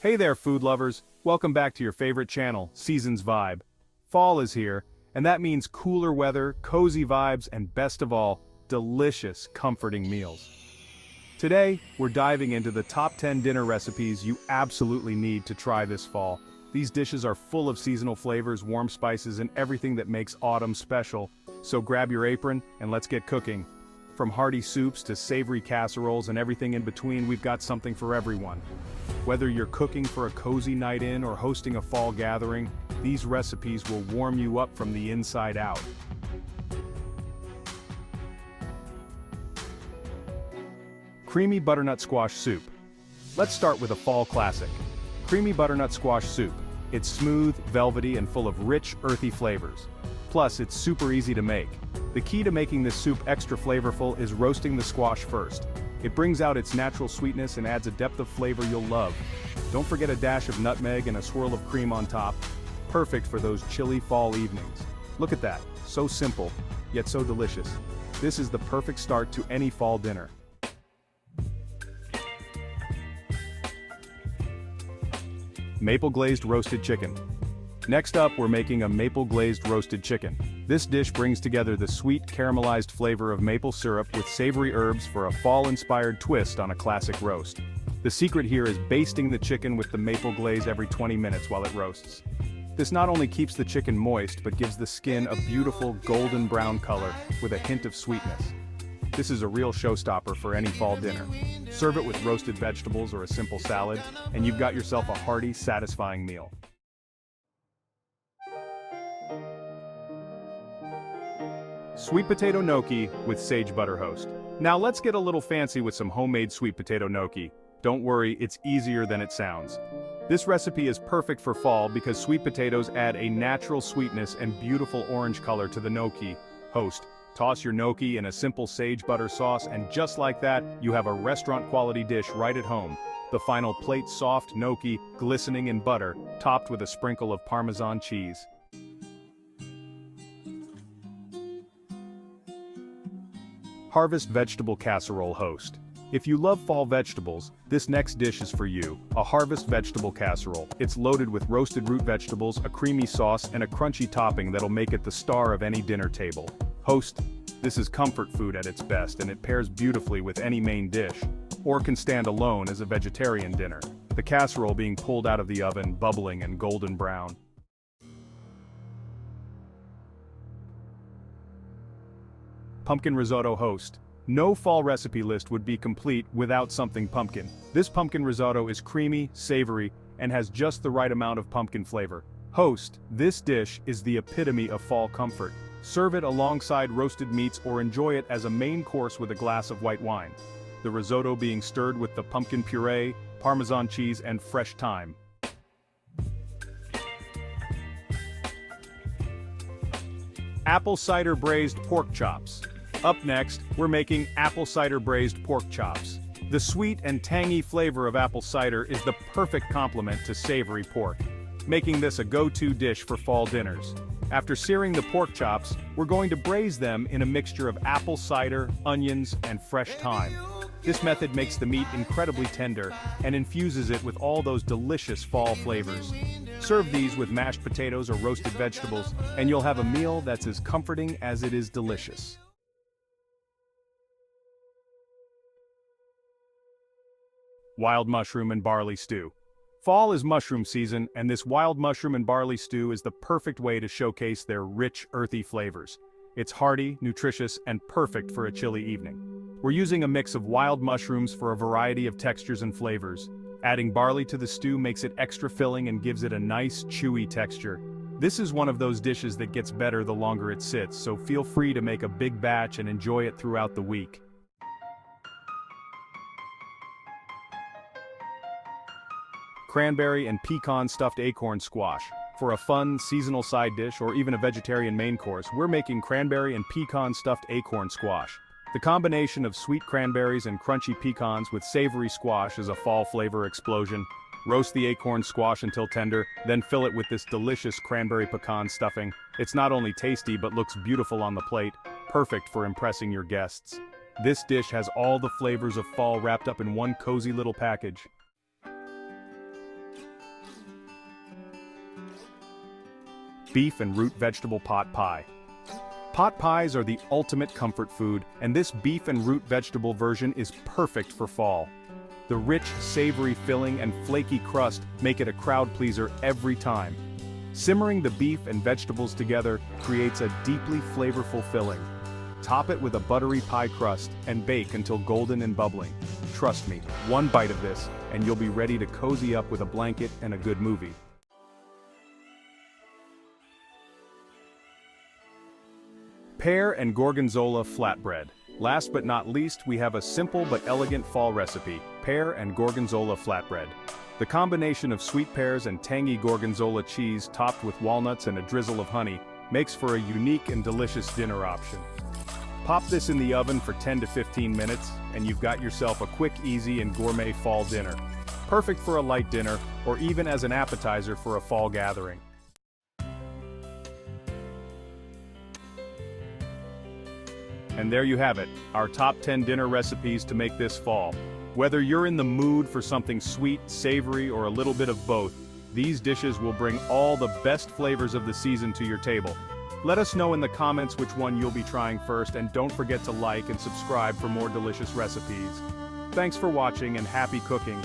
Hey there, food lovers! Welcome back to your favorite channel, Seasons Vibe. Fall is here, and that means cooler weather, cozy vibes, and best of all, delicious, comforting meals. Today, we're diving into the top 10 dinner recipes you absolutely need to try this fall. These dishes are full of seasonal flavors, warm spices, and everything that makes autumn special. So grab your apron, and let's get cooking. From hearty soups to savory casseroles and everything in between, we've got something for everyone. Whether you're cooking for a cozy night in or hosting a fall gathering, these recipes will warm you up from the inside out. Creamy butternut squash soup. Let's start with a fall classic. Creamy butternut squash soup. It's smooth, velvety, and full of rich, earthy flavors. Plus, it's super easy to make. The key to making this soup extra flavorful is roasting the squash first. It brings out its natural sweetness and adds a depth of flavor you'll love. Don't forget a dash of nutmeg and a swirl of cream on top. Perfect for those chilly fall evenings. Look at that, so simple, yet so delicious. This is the perfect start to any fall dinner. Maple glazed roasted chicken. Next up, we're making a maple glazed roasted chicken. This dish brings together the sweet caramelized flavor of maple syrup with savory herbs for a fall-inspired twist on a classic roast. The secret here is basting the chicken with the maple glaze every 20 minutes while it roasts. This not only keeps the chicken moist but gives the skin a beautiful golden brown color with a hint of sweetness. This is a real showstopper for any fall dinner. Serve it with roasted vegetables or a simple salad, and you've got yourself a hearty, satisfying meal. Sweet potato gnocchi with sage butter host. Now let's get a little fancy with some homemade sweet potato gnocchi. Don't worry, it's easier than it sounds. This recipe is perfect for fall because sweet potatoes add a natural sweetness and beautiful orange color to the gnocchi host. Toss your gnocchi in a simple sage butter sauce, and just like that, you have a restaurant-quality dish right at home. The final plate, soft gnocchi, glistening in butter, topped with a sprinkle of Parmesan cheese. Harvest vegetable casserole host. If you love fall vegetables, this next dish is for you, a harvest vegetable casserole. It's loaded with roasted root vegetables, a creamy sauce, and a crunchy topping that'll make it the star of any dinner table. Host, this is comfort food at its best, and it pairs beautifully with any main dish, or can stand alone as a vegetarian dinner. The casserole being pulled out of the oven, bubbling and golden brown. Pumpkin risotto host. No fall recipe list would be complete without something pumpkin. This pumpkin risotto is creamy, savory, and has just the right amount of pumpkin flavor. Host, this dish is the epitome of fall comfort. Serve it alongside roasted meats or enjoy it as a main course with a glass of white wine. The risotto being stirred with the pumpkin puree, Parmesan cheese, and fresh thyme. Apple cider braised pork chops. Up next, we're making apple cider braised pork chops. The sweet and tangy flavor of apple cider is the perfect complement to savory pork, making this a go-to dish for fall dinners. After searing the pork chops, we're going to braise them in a mixture of apple cider, onions, and fresh thyme. This method makes the meat incredibly tender and infuses it with all those delicious fall flavors. Serve these with mashed potatoes or roasted vegetables, and you'll have a meal that's as comforting as it is delicious. Wild mushroom and barley stew. Fall is mushroom season, and this wild mushroom and barley stew is the perfect way to showcase their rich, earthy flavors. It's hearty, nutritious, and perfect for a chilly evening. We're using a mix of wild mushrooms for a variety of textures and flavors. Adding barley to the stew makes it extra filling and gives it a nice, chewy texture. This is one of those dishes that gets better the longer it sits, so feel free to make a big batch and enjoy it throughout the week. Cranberry and pecan stuffed acorn squash. For a fun, seasonal side dish or even a vegetarian main course, we're making cranberry and pecan stuffed acorn squash. The combination of sweet cranberries and crunchy pecans with savory squash is a fall flavor explosion. Roast the acorn squash until tender, then fill it with this delicious cranberry pecan stuffing. It's not only tasty but looks beautiful on the plate, perfect for impressing your guests. This dish has all the flavors of fall wrapped up in one cozy little package. beef and root vegetable pot pie. Pot pies are the ultimate comfort food, and this beef and root vegetable version is perfect for fall. The rich, savory filling and flaky crust make it a crowd pleaser every time. Simmering the beef and vegetables together creates a deeply flavorful filling. Top it with a buttery pie crust and bake until golden and bubbling. Trust me, one bite of this, and you'll be ready to cozy up with a blanket and a good movie. Pear and Gorgonzola flatbread. Last but not least, we have a simple but elegant fall recipe, pear and Gorgonzola flatbread. The combination of sweet pears and tangy Gorgonzola cheese topped with walnuts and a drizzle of honey makes for a unique and delicious dinner option. Pop this in the oven for 10 to 15 minutes, and you've got yourself a quick, easy, and gourmet fall dinner. Perfect for a light dinner, or even as an appetizer for a fall gathering. And there you have it, our top 10 dinner recipes to make this fall. Whether you're in the mood for something sweet, savory, or a little bit of both, these dishes will bring all the best flavors of the season to your table. Let us know in the comments which one you'll be trying first, and don't forget to like and subscribe for more delicious recipes. Thanks for watching and happy cooking.